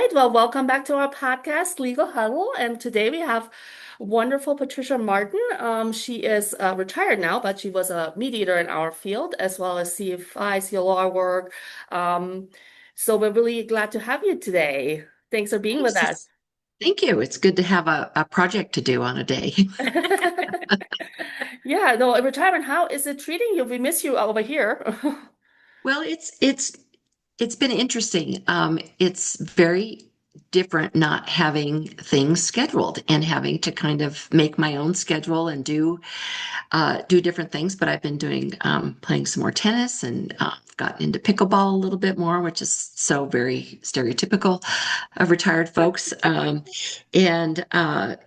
right. Well, welcome back to our podcast, Legal Huddle. And today we have wonderful Patricia Martin. She is retired now, but she was a mediator in our field as well as CFI, CLR work. Um, so we're really glad to have you today. Thanks for being with Thanks. us. Thank you. It's good to have a project to do on a day. Yeah, no, retirement, how is it treating you? We miss you over here. Well, it's been interesting. It's very different not having things scheduled and having to kind of make my own schedule and do different things. But I've been doing playing some more tennis and gotten into pickleball a little bit more, which is so very stereotypical of retired folks. And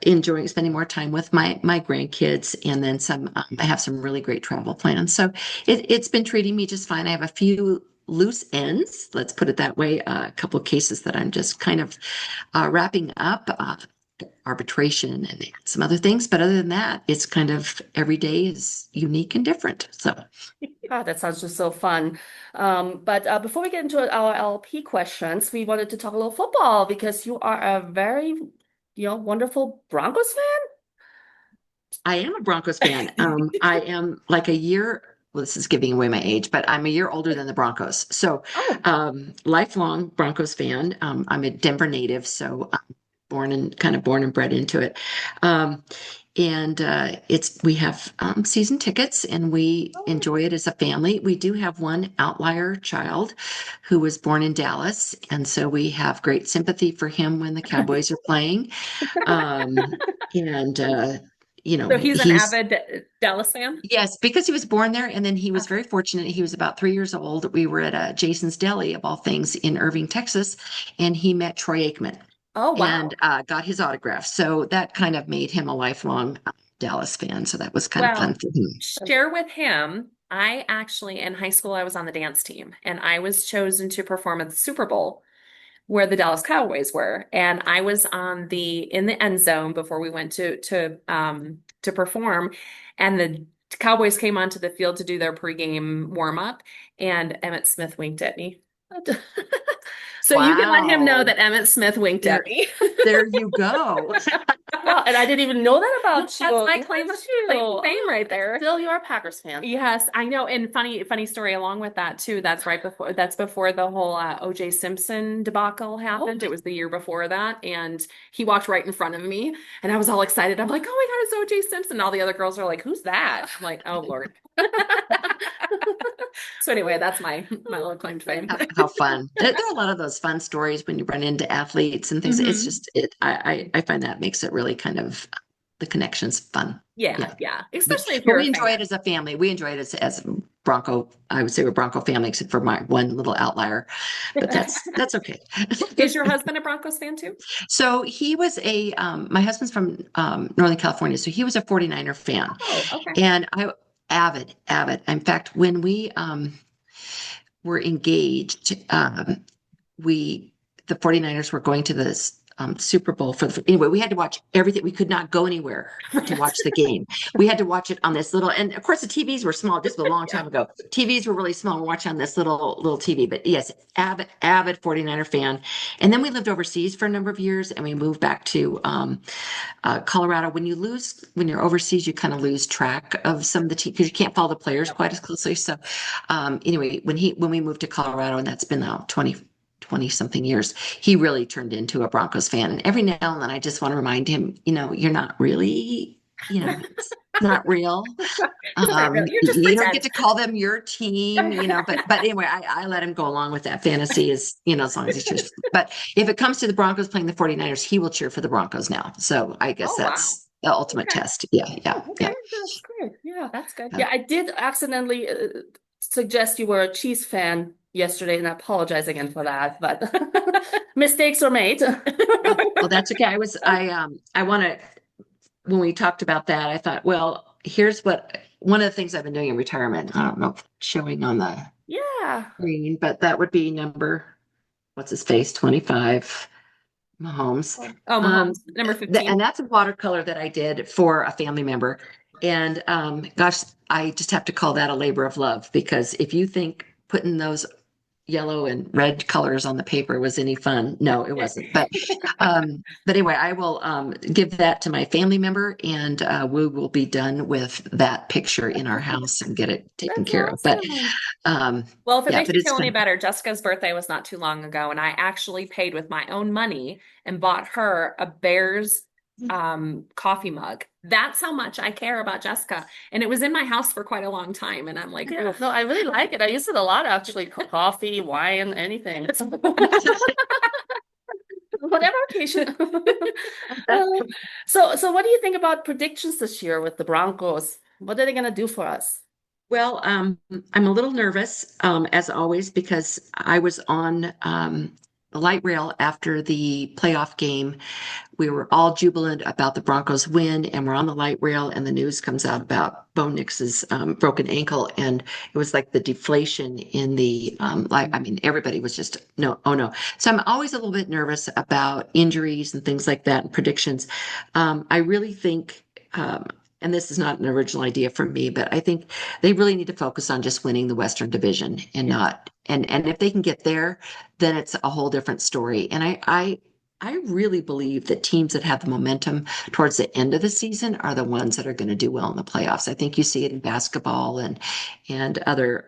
enjoying spending more time with my grandkids, and then some. I have some really great travel plans, so it's been treating me just fine. I have a few loose ends, let's put it that way. A couple of cases that I'm just kind of wrapping up. Arbitration and some other things. But other than that, it's kind of every day is unique and different. So Oh, that sounds just so fun. But before we get into our LP questions, we wanted to talk a little football because you are a very, wonderful Broncos I am a Broncos fan. I fan. am like a year, well, this is giving away my age, but I'm a year older than the Broncos. So Oh, lifelong Broncos fan. I'm a Denver native, so I'm born and bred into it. Um, and it's we have season tickets and we oh, enjoy it as a family. We do have one outlier child who was born in Dallas, and so we have great sympathy for him when the Cowboys are playing. Um, and So he's an he's avid Dallas fan? yes, because he was born there, and then he was Oh, very fortunate. He was about 3 years old. We were at Jason's Deli, of all things, in Irving, Texas, and he met Troy Aikman oh, and wow. got his autograph. So that kind of made him a lifelong Dallas fan. So that was kind of fun well, for him. share with him. I actually, in high school, I was on the dance team and I was chosen to perform at the Super Bowl where the Dallas Cowboys were. And I was in the end zone before we went to perform. And the Cowboys came onto the field to do their pregame warm up, and Emmett Smith winked at me. So you can let him know Wow. that Emmett Smith winked at There, me. there you go. Wow, and I didn't even know that about you. That's my Look claim at to you. fame right And there. still, you're a Packers fan. Yes, I know. And funny story along with that too. That's before the whole OJ Simpson debacle Oh, happened. It was the year before that, and he walked right in front of me, and I was all excited. I'm like, "Oh my God, it's OJ Simpson!" And all the other girls are like, "Who's that?" I'm like, "Oh Lord." So anyway, that's my little claim to fame. How fun. There are a lot of those fun stories when you run into athletes and things. It's Hmm. just I find that makes it really kind of the connections fun. Yeah, Yeah. yeah. But, Especially if but you're we a enjoy it fan. as a family. We enjoy it as Bronco. I would say we're Bronco family, except for my one little outlier, but that's okay. Is your husband a Broncos fan too? So he was my husband's from Northern California, so he was a 49er fan, Oh, okay. and I avid. In fact, when we were engaged, we the 49ers were going to this Super Bowl anyway, we had to watch everything. We could not go anywhere to watch the game. We had to watch it on this little, and of course the TVs were small. This was a long Yeah. time ago. TVs were really small. We're watching on this little TV. But yes, avid 49er fan. And then we lived overseas for a number of years, and we moved back to Colorado. When you're overseas, you kind of lose track of some of the team because you can't follow the players quite as closely. So anyway, when we moved to Colorado, and that's been now 20 something years, he really turned into a Broncos fan. And every now and then I just want to remind him, you're not really, it's not real. It's not really. You just You don't get pretend. to call them your team, but anyway, I let him go along with that fantasy as long as he cheers. But if it comes to the Broncos playing the 49ers, he will cheer for the Broncos now. So I guess Oh wow. that's the ultimate Okay. test. Yeah, yeah, oh, okay. yeah. That's great. Yeah. That's good. Yeah, I did accidentally suggest you were a Chiefs fan yesterday, and I apologize again for that, but mistakes were made. Well, that's okay. I want to, when we talked about that, I thought, well, here's one of the things I've been doing in retirement. I don't know if it's showing on the Yeah. screen, but that would be what's his face, 25, Mahomes. Oh, Um, Mahomes, number and 15. that's a watercolor that I did for a family member. And gosh, I just have to call that a labor of love because if you think putting those yellow and red colors on the paper was any fun. No, it wasn't. But anyway, I will give that to my family member, and we will be done with that picture in our house and get it taken That's care of. But awesome. Well, if it yeah, makes but you it's feel any fun. better, Jessica's birthday was not too long ago, and I actually paid with my own money and bought her a Bears coffee mug. That's how much I care about Jessica. And it was in my house for quite a long time. And I'm like, Yeah, oof. no, I really like it. I use it a lot actually. Coffee, wine, anything. Whatever occasion. Uh, so what do you think about predictions this year with the Broncos? What are they gonna do for us? Well, I'm a little nervous, as always, because I was on the light rail after the playoff game. We were all jubilant about the Broncos win, and we're on the light rail, and the news comes out about Bo Nix's broken ankle, and it was like the deflation in the like. I mean, everybody was just no, oh no. So I'm always a little bit nervous about injuries and things like that and predictions. I really think. And this is not an original idea from me, but I think they really need to focus on just winning the Western Division and Yeah. not and if they can get there, then it's a whole different story. And I really believe that teams that have the momentum towards the end of the season are the ones that are going to do well in the playoffs. I think you see it in basketball and other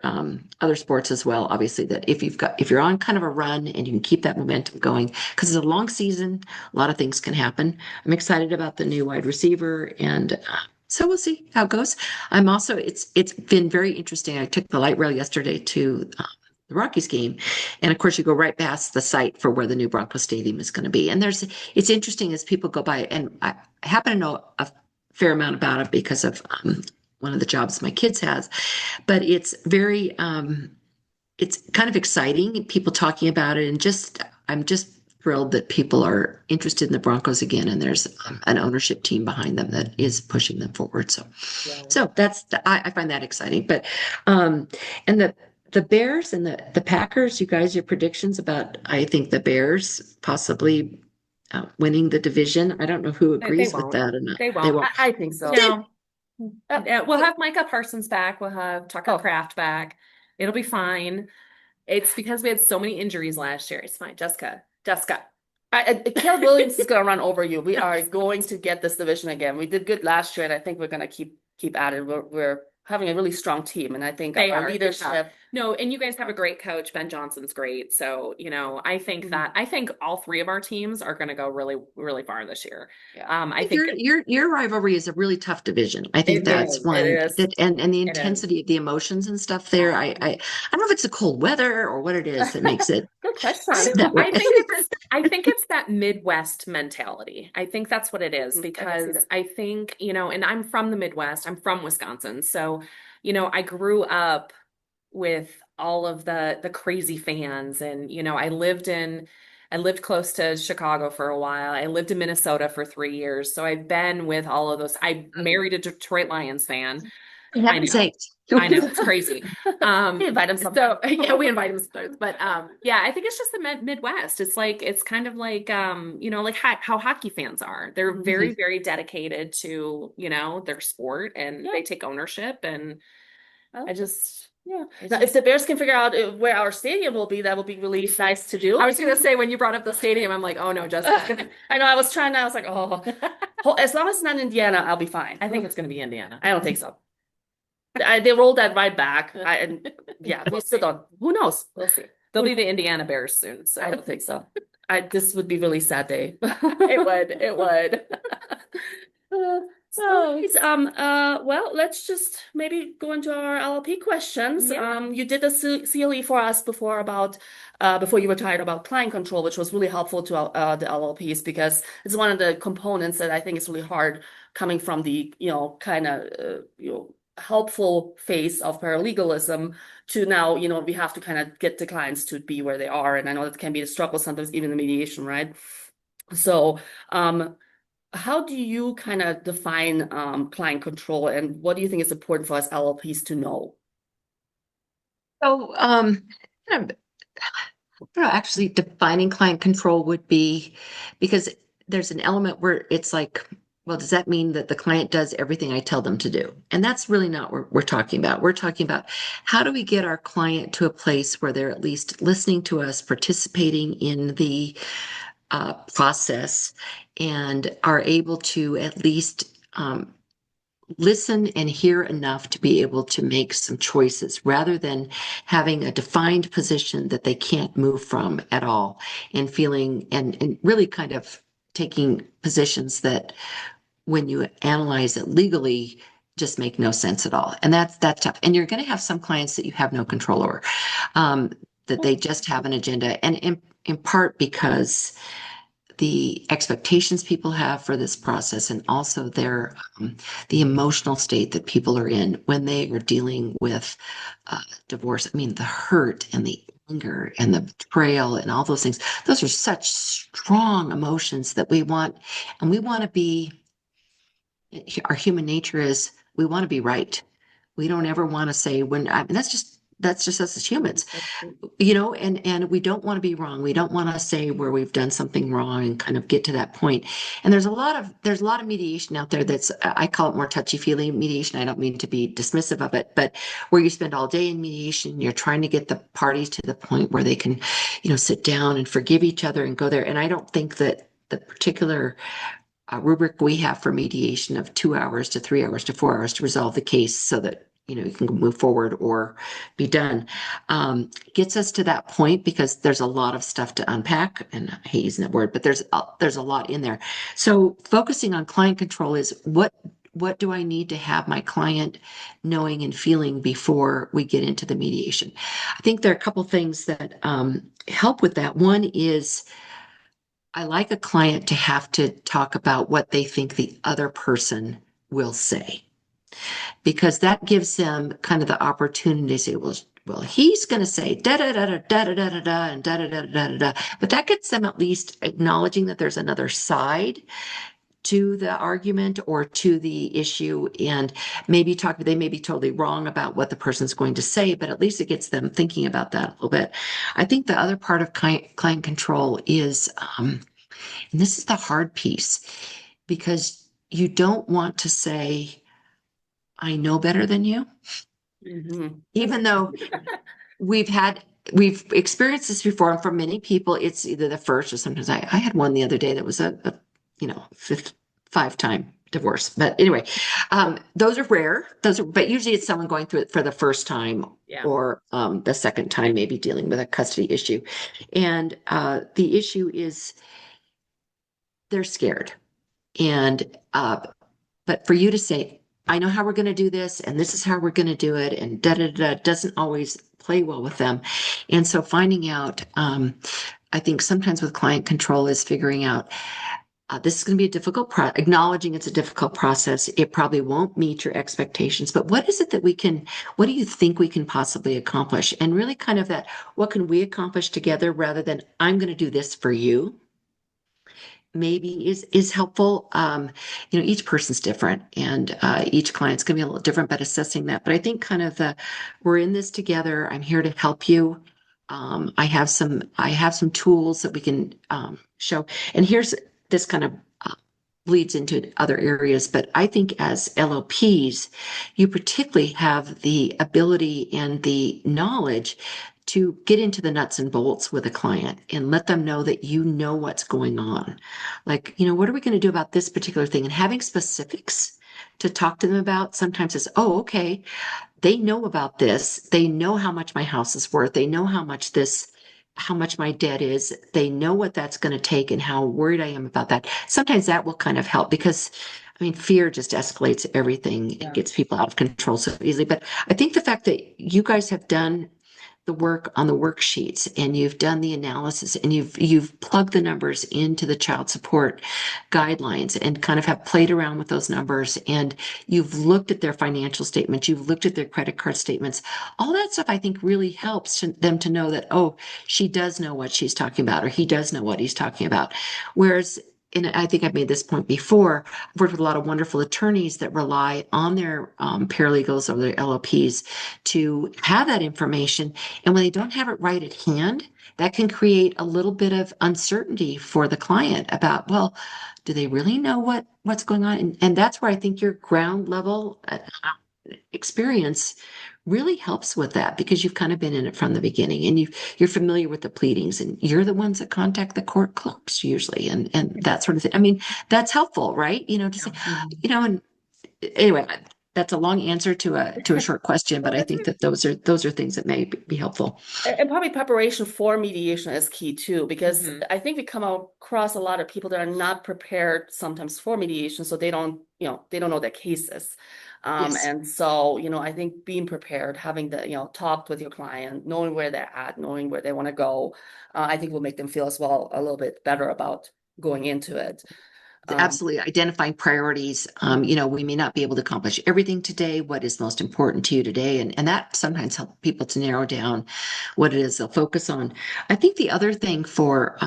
sports as well. Obviously, that if you're on kind of a run and you can keep that momentum going, because it's a long season, a lot of things can happen. I'm excited about the new wide receiver, and so we'll see how it goes. I'm also it's been very interesting. I took the light rail yesterday to the Rockies game. And of course, you go right past the site for where the new Broncos Stadium is going to be. And it's interesting as people go by, and I happen to know a fair amount about it because of one of the jobs my kids has, but it's kind of exciting, people talking about it, and I'm just thrilled that people are interested in the Broncos again, and there's an ownership team behind them that is pushing them forward. So I find that exciting. But and the Bears and the Packers, you guys, your predictions about I think the Bears possibly winning the division. I don't know who They agrees with won't. that or not. They They won't. won't. I think so. No. Uh, We'll have Micah Parsons back. We'll have Tucker oh, Kraft back. It'll be fine. It's because we had so many injuries last year. It's fine. Jessica. Caleb Williams is gonna run over you. We are going to get this division again. We did good last year, and I think we're gonna keep at it. We're having a really strong team, and I think They our are. leadership. No, and you guys have a great coach. Ben Johnson's great. So, I think all three of our teams are going to go really, really far this year. Yeah, I I think think your rivalry is a really tough division. I think it that's is. It one is. that and the It is. intensity of the emotions and stuff there. I don't know if it's the cold weather or what it is that makes it good I question. that way. I think it's that Midwest mentality. I think that's what it is I can see because that. I think, and I'm from the Midwest. I'm from Wisconsin. So, I grew up with all of the crazy fans and, I lived close to Chicago for a while. I lived in Minnesota for 3 years. So I've been with all of those. I married a Detroit Lions fan. For I heaven's know. sake. I know it's crazy. We invite him some. So yeah, we invite him sometimes, but yeah, I think it's just the Midwest. It's kind of like like how hockey fans are. They're very, very dedicated to their sport, and Yeah. they take ownership. And Well, I just, yeah. Now, if the Bears can figure out where our stadium will be, that will be really nice to do. I was gonna say when you brought up the stadium, I'm like, oh no, Jessica's gonna. I know. I was like, oh, as long as it's not Indiana, I'll be fine. I think it's gonna be Indiana. I don't think so. They rolled that right back. And yeah, we still don't. Who knows? We'll see. They'll be the Indiana Bears soon. So I don't think so. This would be really sad day. it would. It would. So, well, let's just maybe go into our LLP questions. Yeah. You did the CLE for us before about before you retired about client control, which was really helpful to the LLPs because it's one of the components that I think is really hard coming from the kind of helpful phase of paralegalism to now we have to kind of get the clients to be where they are, and I know that can be a struggle sometimes even in mediation, right? So, how do you kind of define client control, and what do you think is important for us LLPs to know? So kind of, I don't know, actually defining client control would be because there's an element where it's like Well, does that mean that the client does everything I tell them to do? And that's really not what we're talking about. We're talking about how do we get our client to a place where they're at least listening to us, participating in the process, and are able to at least listen and hear enough to be able to make some choices rather than having a defined position that they can't move from at all and feeling and really kind of taking positions that when you analyze it legally just make no sense at all. And that's tough. And you're going to have some clients that you have no control over, that they just have an agenda. And in part because the expectations people have for this process and also their the emotional state that people are in when they are dealing with divorce. I mean, the hurt and the anger and the betrayal and all those things, those are such strong emotions that we want, and we want to be, our human nature is we want to be right. We don't ever want to say when I mean, that's just us as humans, and we don't want to be wrong. We don't want to say where we've done something wrong and kind of get to that point. And there's a lot of mediation out there that's, I call it more touchy-feely mediation. I don't mean to be dismissive of it, but where you spend all day in mediation, you're trying to get the parties to the point where they can, sit down and forgive each other and go there. And I don't think that the particular rubric we have for mediation of 2 hours to 3 hours to 4 hours to resolve the case so that you can move forward or be done, gets us to that point because there's a lot of stuff to unpack, and I hate using that word, but there's a lot in there. So focusing on client control is what do I need to have my client knowing and feeling before we get into the mediation? I think there are a couple things that help with that. One is I like a client to have to talk about what they think the other person will say, because that gives them kind of the opportunity to say, well, he's going to say da da da da da da da da and da da da da da da. But that gets them at least acknowledging that there's another side to the argument or to the issue, and they may be totally wrong about what the person's going to say, but at least it gets them thinking about that a little bit. I think the other part of client control is, and this is the hard piece, because you don't want to say, I know better than you, even though we've experienced this before. And for many people, it's either the first or sometimes I had one the other day that was a fifth, 5-time divorce. But anyway, those are rare. But usually it's someone going through it for the first time, Yeah. or the second time, maybe dealing with a custody issue. And the issue is they're scared. And but for you to say, I know how we're going to do this, and this is how we're going to do it, and da da da, doesn't always play well with them. And so finding out, I think sometimes with client control is figuring out, this is going to be a difficult acknowledging it's a difficult process. It probably won't meet your expectations, but what is it that what do you think we can possibly accomplish? And really kind of that, what can we accomplish together rather than I'm going to do this for you? Maybe is helpful. Each person's different, and each client's going to be a little different, but assessing that. But I think kind of we're in this together. I'm here to help you. I have some tools that we can show. And here's this kind of bleeds into other areas, but I think as LLPs, you particularly have the ability and the knowledge to get into the nuts and bolts with a client and let them know that you know what's going on. Like, what are we going to do about this particular thing? And having specifics to talk to them about sometimes is, oh, okay, they know about this. They know how much my house is worth. They know how much my debt is. They know what that's going to take and how worried I am about that. Sometimes that will kind of help because, I mean, fear just escalates everything and gets people out of control so easily. But I think the fact that you guys have done the work on the worksheets and you've done the analysis and you've plugged the numbers into the child support guidelines and kind of have played around with those numbers, and you've looked at their financial statements, you've looked at their credit card statements, all that stuff I think really helps them to know that, oh, she does know what she's talking about, or he does know what he's talking about. Whereas and I think I've made this point before, I've worked with a lot of wonderful attorneys that rely on their paralegals or their LLPs to have that information. And when they don't have it right at hand, that can create a little bit of uncertainty for the client about, well, do they really know what's going on? And that's where I think your ground level experience really helps with that because you've kind of been in it from the beginning and you're familiar with the pleadings and you're the ones that contact the court clerks usually and that sort of thing. I mean, that's helpful, right? To say, and anyway, that's a long answer to a short question, but Well, I think that those are things that may be helpful. and probably preparation for mediation is key too, because Mhm. I think we come across a lot of people that are not prepared sometimes for mediation, so they don't know their cases. Yes. And so, I think being prepared, having the, talked with your client, knowing where they're at, knowing where they want to go, I think will make them feel as well a little bit better about going into it. Um, Absolutely. Identifying priorities. We may not be able to accomplish everything today. What is most important to you today? And that sometimes helps people to narrow down what it is they'll focus on. I think the other thing for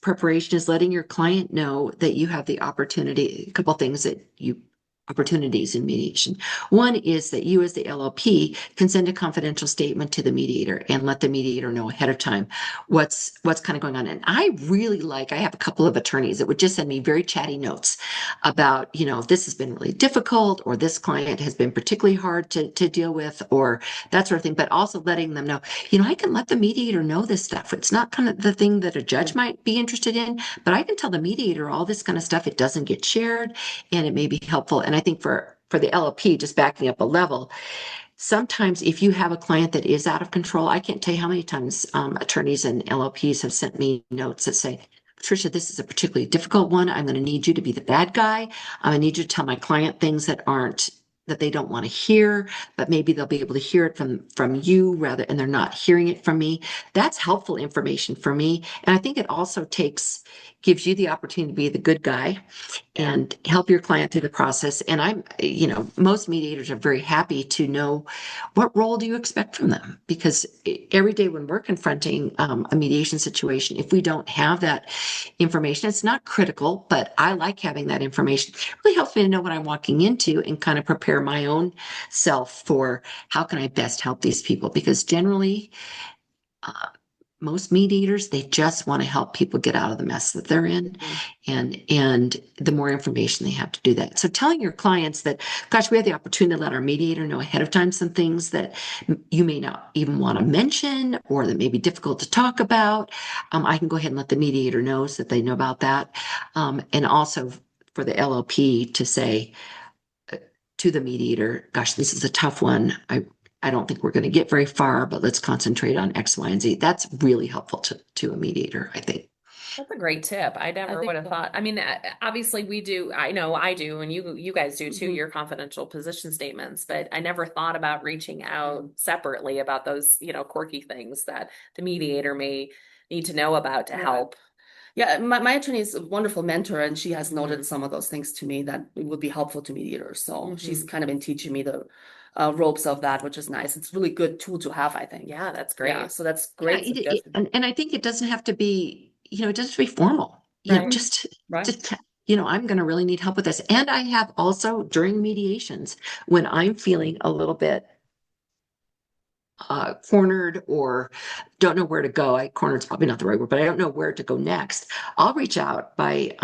preparation is letting your client know that you have the opportunity, a couple things that you opportunities in mediation. One is that you as the LLP can send a confidential statement to the mediator and let the mediator know ahead of time what's kind of going on. And I have a couple of attorneys that would just send me very chatty notes about, this has been really difficult, or this client has been particularly hard to deal with, or that sort of thing, but also letting them know, I can let the mediator know this stuff. It's not kind of the thing that a judge might be interested in, but I can tell the mediator all this kind of stuff. It doesn't get shared and it may be helpful. And I think for the LLP, just backing up a level, sometimes if you have a client that is out of control, I can't tell you how many times attorneys and LLPs have sent me notes that say, Patricia, this is a particularly difficult one. I'm going to need you to be the bad guy. I'm going to need you to tell my client things that they don't want to hear, but maybe they'll be able to hear it from you rather, and they're not hearing it from me. That's helpful information for me. And I think it also gives you the opportunity to be the good guy Yeah. and help your client through the process. And most mediators are very happy to know what role do you expect from them? Because every day when we're confronting a mediation situation, if we don't have that information, it's not critical, but I like having that information. It really helps me to know what I'm walking into and kind of prepare my own self for how can I best help these people? Because generally, uh, most mediators, they just want to help people get out of the mess that they're in, mhm. and the more information they have to do that. So telling your clients that, gosh, we have the opportunity to let our mediator know ahead of time some things that you may not even want to mention or that may be difficult to talk about. I can go ahead and let the mediator know so that they know about that. And also for the LLP to say to the mediator, gosh, this is a tough one. I don't think we're going to get very far, but let's concentrate on X, Y, and Z. That's really helpful to a mediator, I think. That's a great tip. I I never think would have so. thought. I mean, obviously we do. I know I do, and you guys do too, Mhm. your confidential position statements, but I never thought about reaching out separately about those, quirky things that the mediator may need to know about to Yeah. help. Yeah, my attorney is a wonderful mentor, and she has noted Mhm. some of those things to me that it would be helpful to mediators. So she's Mhm. kind of been teaching me the ropes of that, which is nice. It's a really good tool to have, I think. Yeah, that's Yeah, great. so that's Yeah, great suggestion. and I think it doesn't have to be, it doesn't have to be formal. Right, right. Just, I'm going to really need help with this. And I have also during mediations, when I'm feeling a little bit cornered or don't know where to go. Cornered is probably not the right word, but I don't know where to go next. I'll reach out by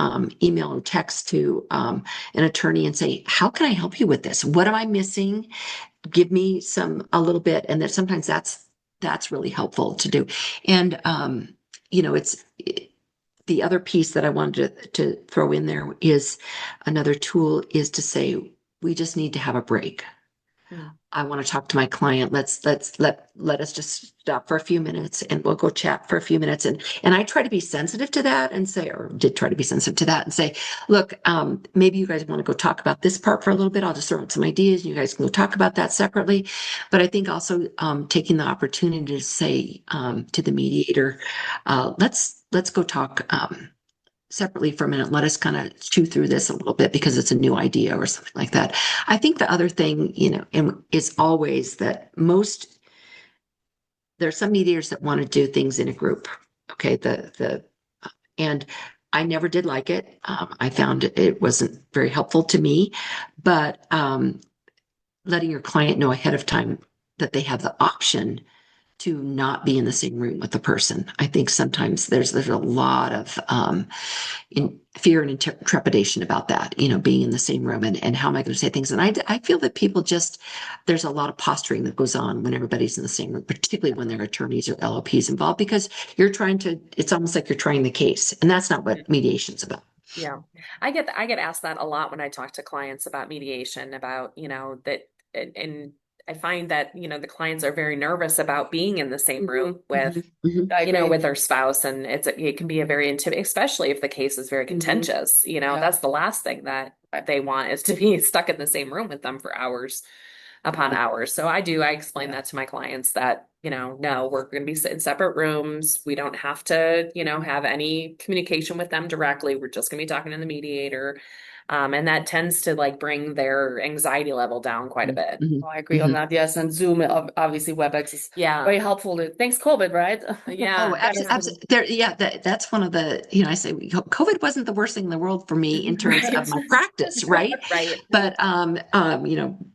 email or text to an attorney and say, how can I help you with this? What am I missing? Give me a little bit. And that sometimes that's really helpful to do. And, it's the other piece that I wanted to throw in there is another tool is to say, we just need to have a break. Mm. I want to talk to my client. Let us just stop for a few minutes and we'll go chat for a few minutes. And I try to be sensitive to that and say, or did try to be sensitive to that and say, look, maybe you guys want to go talk about this part for a little bit. I'll just throw out some ideas. You guys can go talk about that separately. But I think also taking the opportunity to say to the mediator, let's go talk separately for a minute. Let us kind of chew through this a little bit because it's a new idea or something like that. I think the other thing, is always that there are some mediators that want to do things in a group. Okay. And I never did like it. I found it wasn't very helpful to me, but letting your client know ahead of time that they have the option to not be in the same room with the person. I think sometimes there's a lot of fear and trepidation about that, being in the same room and how am I going to say things? And I feel that people there's a lot of posturing that goes on when everybody's in the same room, particularly when there are attorneys or LLPs involved, because it's almost like you're trying the case. And that's not what mediation's about. Yeah. I get asked that a lot when I talk to clients about mediation, about, that, and I find that, the clients are very nervous about being in the same room with, I agree. with their spouse, and it can be a very intimidating, especially if the case is very contentious. Yeah. That's the last thing that they want, is to be stuck in the same room with them for hours upon hours. So I explain that to my clients that, no, we're going to be in separate rooms. We don't have to, have any communication with them directly. We're just going to be talking to the mediator. And that tends to like bring their anxiety level down quite a bit. Mhm. Oh, I agree on that. Yes, and Zoom, obviously WebEx is Yeah. very helpful. Thanks, COVID, right? Yeah. Oh, absolutely. That's one of the, I say COVID wasn't the worst thing in the world for me in terms Right. of my practice, right? Right. But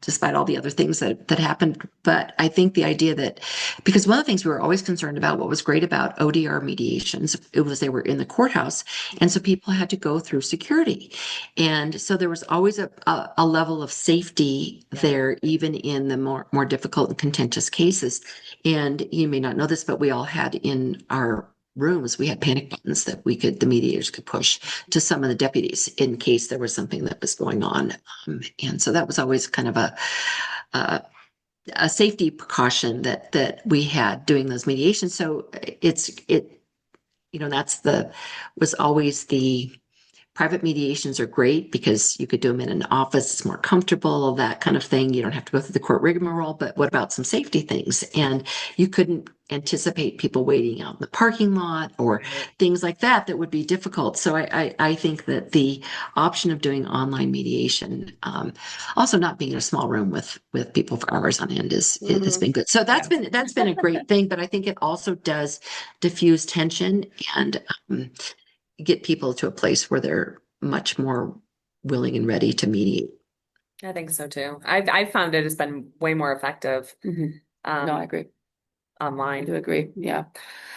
despite all the other things that happened, but I think the idea that because one of the things we were always concerned about, what was great about ODR mediations, it was they were in the courthouse, and so people had to go through security, and so there was always a level of safety there, even in the more difficult and contentious cases. And you may not know this, but we all had in our rooms, we had panic buttons that the mediators could push to some of the deputies in case there was something that was going on. And so that was always kind of a safety precaution that we had doing those mediations. So was always the private mediations are great because you could do them in an office, it's more comfortable, that kind of thing. You don't have to go through the court rigmarole. But what about some safety things? And you couldn't anticipate people waiting out in the parking lot or things like that would be difficult. So I think that the option of doing online mediation, also not being in a small room with people for hours on end has been good. So that's been a great thing. But I think it also does diffuse tension and get people to a place where they're much more willing and ready to mediate. I think so too. I've found it has been way more effective. No, I agree. I Online. do agree. Yeah.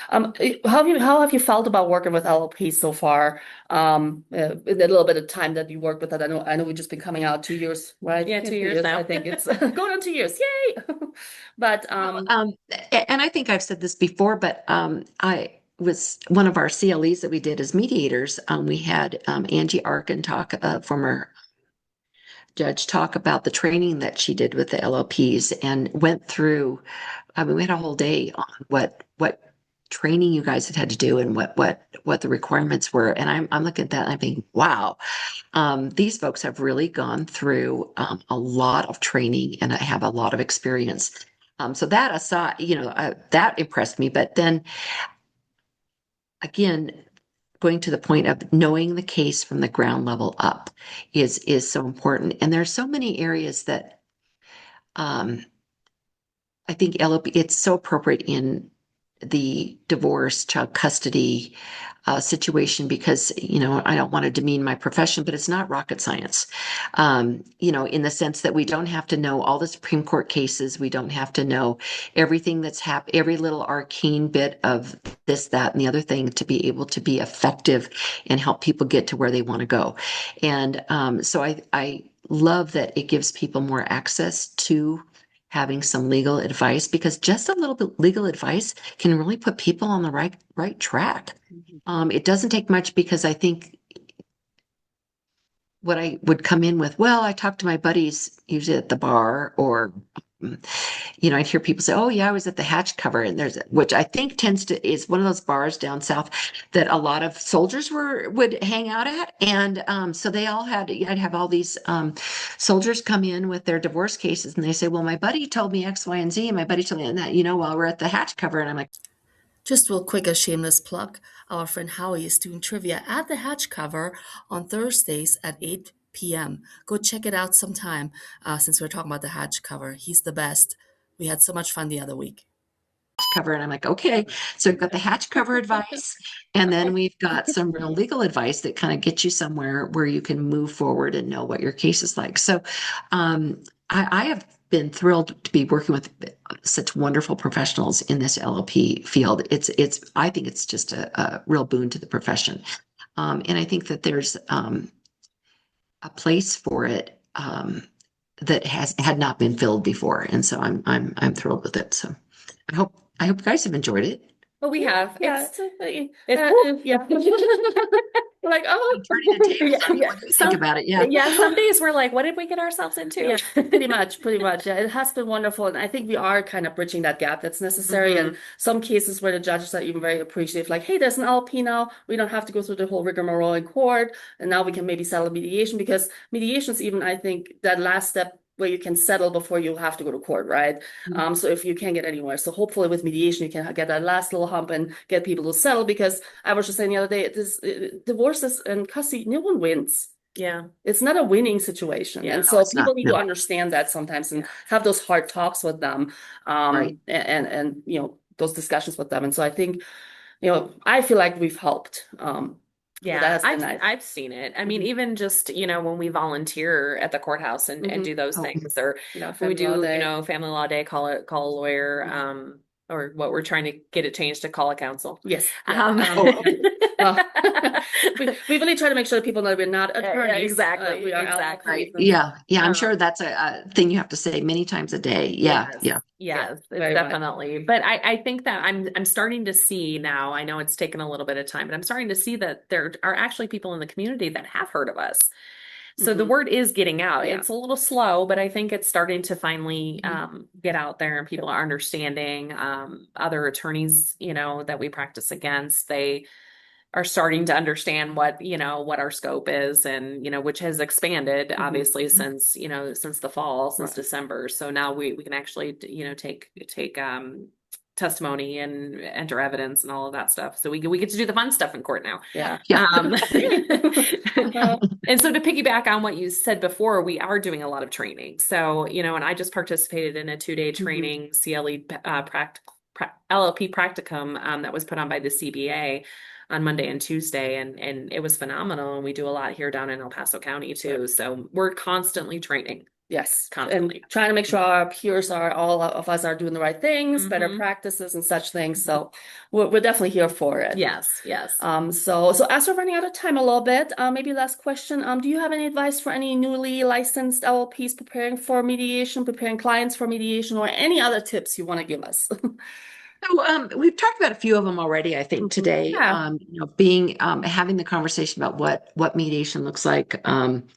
How have you felt about working with LLP so far? In a little bit of time that you worked with it, I know we've just been coming out 2 years, right? Yeah, 2 years now. I think it's going on 2 years. Yay! But And I think I've said this before, but I was one of our CLEs that we did as mediators. We had Angie Arkin former judge, talk about the training that she did with the LLPs and went through. I mean, we had a whole day on what training you guys had to do and what the requirements were. And I'm looking at that and I'm thinking, wow, these folks have really gone through a lot of training and have a lot of experience. So that aside, that impressed me. But then again, going to the point of knowing the case from the ground level up is so important. And there's so many areas that I think LLP, it's so appropriate in the divorce, child custody situation because, I don't want to demean my profession, but it's not rocket science. In the sense that we don't have to know all the Supreme Court cases. We don't have to know everything that's happened, every little arcane bit of this, that, and the other thing to be able to be effective and help people get to where they want to go. And so I love that it gives people more access to having some legal advice because just a little bit legal advice can really put people on the right track. It doesn't take much because I think what I would come in with, well, I talked to my buddies usually at the bar or I'd hear people say, oh yeah, I was at the Hatchcover and which I think is one of those bars down south that a lot of soldiers would hang out at. And so I'd have all these soldiers come in with their divorce cases and they say, well, my buddy told me X, Y, and Z, and my buddy told me that, while we're at the Hatchcover. And I'm like, just real quick, a shameless plug. Our friend Howie is doing trivia at the Hatchcover on Thursdays at 8 p.m. Go check it out sometime since we're talking about the Hatchcover. He's the best. We had so much fun the other week. Hatchcover. And I'm like, okay, so we've got the Hatchcover advice, and then we've got some real legal advice that kind of gets you somewhere where you can move forward and know what your case is like. So I have been thrilled to be working with such wonderful professionals in this LLP field. I think it's just a real boon to the profession. And I think that there's a place for it that had not been filled before, and so I'm thrilled with it. So I hope you guys have enjoyed it. Well, we have. Yeah, Yeah. Like, oh, I'm turning the tables Yeah, on. yeah. What do you think about it? Yeah. Yeah, some days we're like, what did we get ourselves into? yeah, pretty much, pretty much. Yeah, it has been wonderful, and I think we are kind of bridging that gap that's necessary. And some cases where the judges are even very appreciative, like, hey, there's an LP now. We don't have to go through the whole rigmarole in court, and now we can maybe settle mediation, because mediation is even, I think, that last step where you can settle before you have to go to court, right? So if you can't get anywhere, so hopefully with mediation you can get that last little hump and get people to settle. Because I was just saying the other day, divorces and custody, no one wins. Yeah. It's not a winning situation. Yeah. And No, so it's people not. need No. to understand that sometimes and have those hard talks with them, Right. and those discussions with them. And so I think, I feel like we've helped. Yeah, that has been nice. I've seen it. I mean, even just, when we volunteer at the courthouse and do those Oh. things, or when we Family law do, day. family law day, call a lawyer, or what we're trying to get it changed to call a counsel. Yes. Well, we really try to make sure that people know we're not attorneys. exactly, We are exactly. LLPs. Yeah. I'm Um, sure that's a thing you have to say many times a day. Yeah. Yes, Yeah, it's very much. definitely. But I think that I'm starting to see now, I know it's taken a little bit of time, but I'm starting to see that there are actually people in the community that have heard of us. So the word is getting out. Yeah. It's a little slow, but I think it's starting to finally get out there, and people are understanding. Other attorneys, that we practice against, they are starting to understand what our scope is, and which has expanded obviously since the fall, since December. So now we can actually take testimony and enter evidence and all of that stuff. So we get to do the fun stuff in court now. Yeah. And so to piggyback on what you said before, we are doing a lot of training. So, and I just participated in a 2-day training, CLE LLP practicum that was put on by the CBA on Monday and Tuesday, and it was phenomenal. And we do a lot here down in El Paso County too. So we're constantly training. Yes, Constantly. and trying to make sure our peers all of us are doing the right things, better practices and such things. So we're definitely here for it. Yes. So as we're running out of time a little bit, maybe last question. Do you have any advice for any newly licensed LLPs preparing for mediation, preparing clients for mediation, or any other tips you want to give us? So we've talked about a few of them already, I think, today. Yeah. Being having the conversation about what mediation looks like, and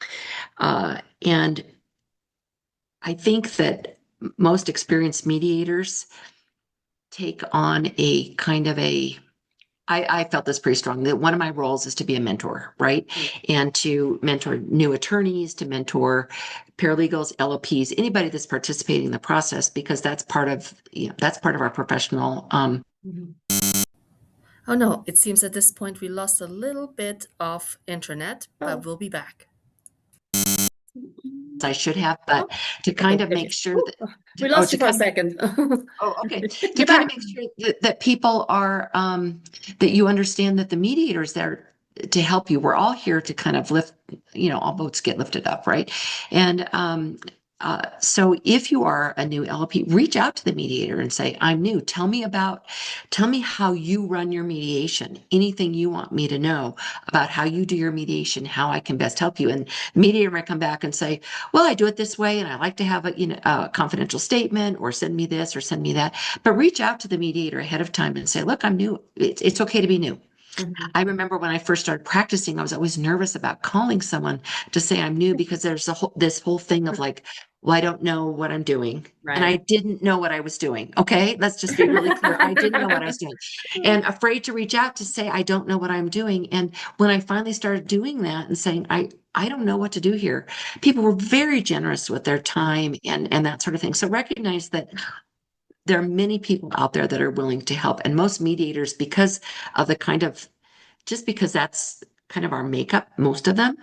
I think that most experienced mediators take on a kind of I felt this pretty strong, that one of my roles is to be a mentor, right? And to mentor new attorneys, to mentor paralegals, LLPs, anybody that's participating in the process, because that's part of our professional. Oh no, it seems at this point we lost a little bit of internet, but we'll be back. I should have, but to kind of make sure that we lost you for a second. Okay. To kind of make sure that people are that you understand that the mediator is there to help you. We're all here to kind of lift, all boats get lifted up, right? And so if you are a new LLP, reach out to the mediator and say, I'm new. Tell me how you run your mediation. Anything you want me to know about how you do your mediation, how I can best help you. And the mediator might come back and say, well, I do it this way, and I like to have a confidential statement, or send me this or send me that. But reach out to the mediator ahead of time and say, look, I'm new. It's okay to be new. I remember when I first started practicing, I was always nervous about calling someone to say I'm new, because there's this whole thing of like, well, I don't know what I'm doing. Right. And I didn't know what I was doing. Okay. Let's just be really clear. I didn't know what I was doing, and afraid to reach out to say, I don't know what I'm doing. And when I finally started doing that and saying, I don't know what to do here, people were very generous with their time and that sort of thing. So recognize that there are many people out there that are willing to help. And most mediators, because of the kind of, just because that's kind of our makeup, most of them.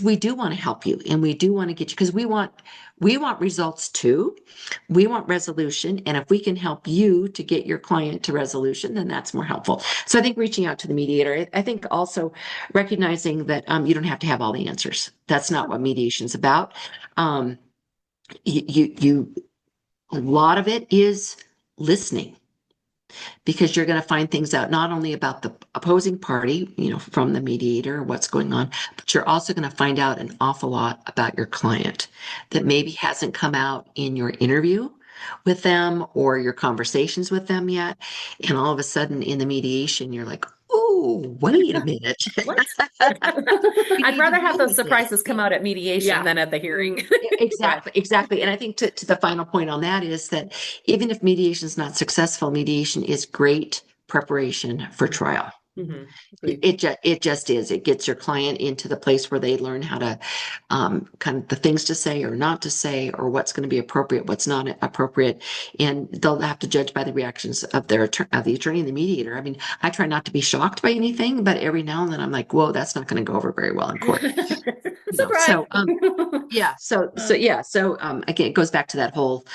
We do want to help you and we do want to get you because we want results too. We want resolution. And if we can help you to get your client to resolution, then that's more helpful. So I think reaching out to the mediator, I think also recognizing that you don't have to have all the answers. That's not what mediation is about. Um, a lot of it is listening because you're going to find things out not only about the opposing party, from the mediator, what's going on, but you're also going to find out an awful lot about your client that maybe hasn't come out in your interview with them or your conversations with them yet. And all of a sudden in the mediation, you're like, oh, wait a minute. What? We I'd need to rather have deal those with this. surprises come out at mediation Yeah. than at the hearing. Exactly. And I think to the final point on that is that even if mediation is not successful, mediation is great preparation for trial. Mhm. It just is. It gets your client into the place where they learn how to kind of the things to say or not to say, or what's going to be appropriate, what's not appropriate, and they'll have to judge by the reactions of the attorney and the mediator. I mean, I try not to be shocked by anything, but every now and then I'm like, whoa, that's not going to go over very well in court. Surprise. So yeah. So again, it goes back to that whole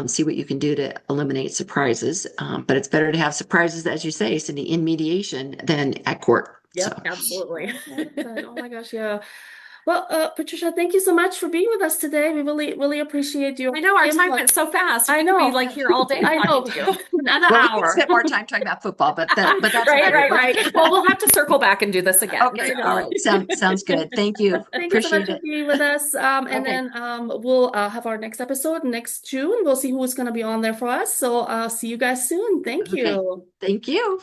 see what you can do to eliminate surprises. But it's better to have surprises, as you say, Cindy, in mediation than at court. Yep. So Absolutely. Oh my gosh, yeah. Well, Patricia, thank you so much for being with us today. We really, really appreciate you. I know our time went so fast. I We could be know. like here all day I know. talking to you. Another well, we can hour. spend more time talking about football, but that's Right. Well, we'll have to circle back and do this again. Okay. All right. Sounds good. Thank you. Thank you so much Appreciate for it. being with us. And Okay. then we'll have our next episode next June. We'll see who's going to be on there for us. So see you guys soon. Thank Okay. you. Thank you.